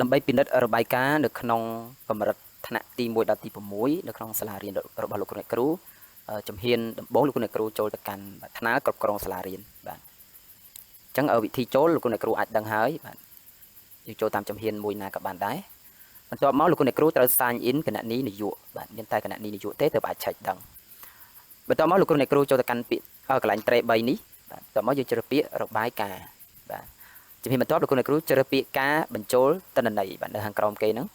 ដើម្បីពិនិត្យរបាយការណ៍នៅក្នុងកម្រិតថ្នាក់ទី1ដល់ទី6នៅក្នុងសាលារៀនរបស់លោកគ្រូអ្នកគ្រូជំហានដំបូងលោកគ្រូអ្នកគ្រូចូលទៅកាន់ថ្នាលគ្រប់គ្រងសាលារៀនបាទអញ្ចឹងវិធីចូលលោកគ្រូអ្នកគ្រូអាចដឹងហើយបាទយើងចូលតាមជំហានមួយណាក៏បានដែរបន្ទាប់មកលោកគ្រូអ្នកគ្រូត្រូវ sign in គណនីនយោបាយបាទមានតែគណនីនយោបាយទេទើបអាចឆែកដឹងបន្ទាប់មកលោកគ្រូអ្នកគ្រូចូលទៅកាន់ពាក្យកន្លែងត្រេ3នេះបាទបន្ទាប់មកយើងជ្រើសពាក្យរបាយការណ៍បាទជំហានបន្ទាប់លោកគ្រូអ្នកគ្រូជ្រើសពាក្យការបញ្ចូលទិន្នន័យបាទនៅខាងក្រោមគេហ្នឹង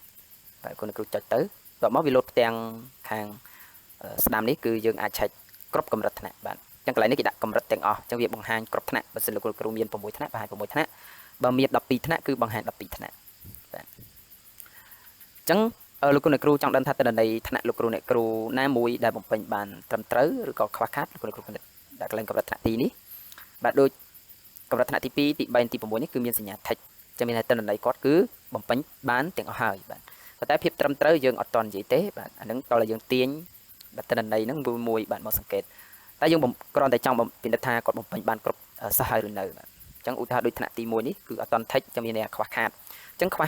បាទលោកគ្រូចុចទៅបន្ទាប់មកវាលោតផ្ទាំងខាងស្ដាំនេះគឺយើងអាចឆែកគ្រប់កម្រិតថ្នាក់បាទអញ្ចឹងកន្លែងនេះគេដាក់កម្រិតទាំងអស់អញ្ចឹងវាបង្ហាញគ្រប់ថ្នាក់បើសិនលោកគ្រូមាន6ថ្នាក់បង្ហាញ6ថ្នាក់បើមាន12ថ្នាក់គឺបង្ហាញ12ថ្នាក់បាទអញ្ចឹងលោកគ្រូអ្នកគ្រូចង់ដឹងថាទិន្នន័យថ្នាក់លោកគ្រូអ្នកគ្រូណាមួយដែលបំពេញបានត្រឹមត្រូវឬក៏ខ្វះខាតលោកគ្រូអ្នកគ្រូដាក់កន្លែងកម្រិតថ្នាក់ទីនេះបាទដូចកម្រិតថ្នាក់ទី2ទី3ទី6នេះគឺមានសញ្ញា text ចាំមានថាទិន្នន័យគាត់គឺបំពេញបានទាំងអស់ហើយបាទប៉ុន្តែភាពត្រឹមត្រូវយើងអត់តន់និយាយទេបាទអានឹងតើយើងទាញទិន្នន័យហ្នឹងមួយបាទមកសង្កេតតែយើងគ្រាន់តែចង់ពិនិត្យថាគាត់បំពេញបានគ្រប់សិស្សហើយឬនៅបាទអញ្ចឹងឧទាហរណ៍ដូចថ្នាក់ទី1នេះគឺអត់តន់ text ចាំមានថាខ្វះខាតអញ្ចឹងខ្វះ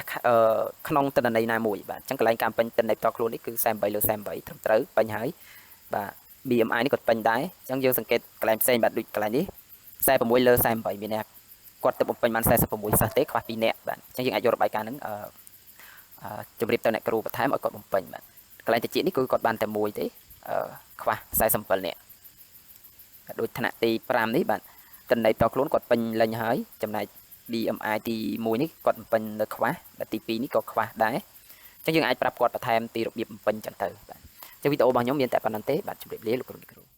ក្នុងទិន្នន័យណាមួយបាទអញ្ចឹងកន្លែងការពេញទិន្នន័យផ្ទាល់ខ្លួននេះគឺ48លើ48ត្រឹមត្រូវពេញហើយបាទ BMI នេះគាត់ពេញដែរអញ្ចឹងយើងសង្កេតកន្លែងផ្សេងបាទដូចកន្លែងនេះ46លើ48មានថាគាត់ទៅបំពេញបាន46សិស្សទេខ្វះ2នាក់បាទអញ្ចឹងយើងអាចយករបាយការណ៍ហ្នឹងជម្រាបទៅអ្នកគ្រូបន្ថែមឲ្យគាត់បំពេញបាទកន្លែងតិចនេះគឺគាត់បានតែមួយទេខ្វះ47នាក់ដូចថ្នាក់ទី5នេះបាទទិន្នន័យផ្ទាល់ខ្លួនគាត់ពេញលេញហើយចំណែក BMI ទី1នេះគាត់បំពេញនៅខ្វះតែទី2នេះក៏ខ្វះដែរអញ្ចឹងយើងអាចប្រាប់គាត់បន្ថែមពីរបៀបបំពេញចឹងទៅបាទអញ្ចឹងវីដេអូរបស់ខ្ញុំមានតែប៉ុណ្្នឹងទេបាទជម្រាបលាលោកគ្រូ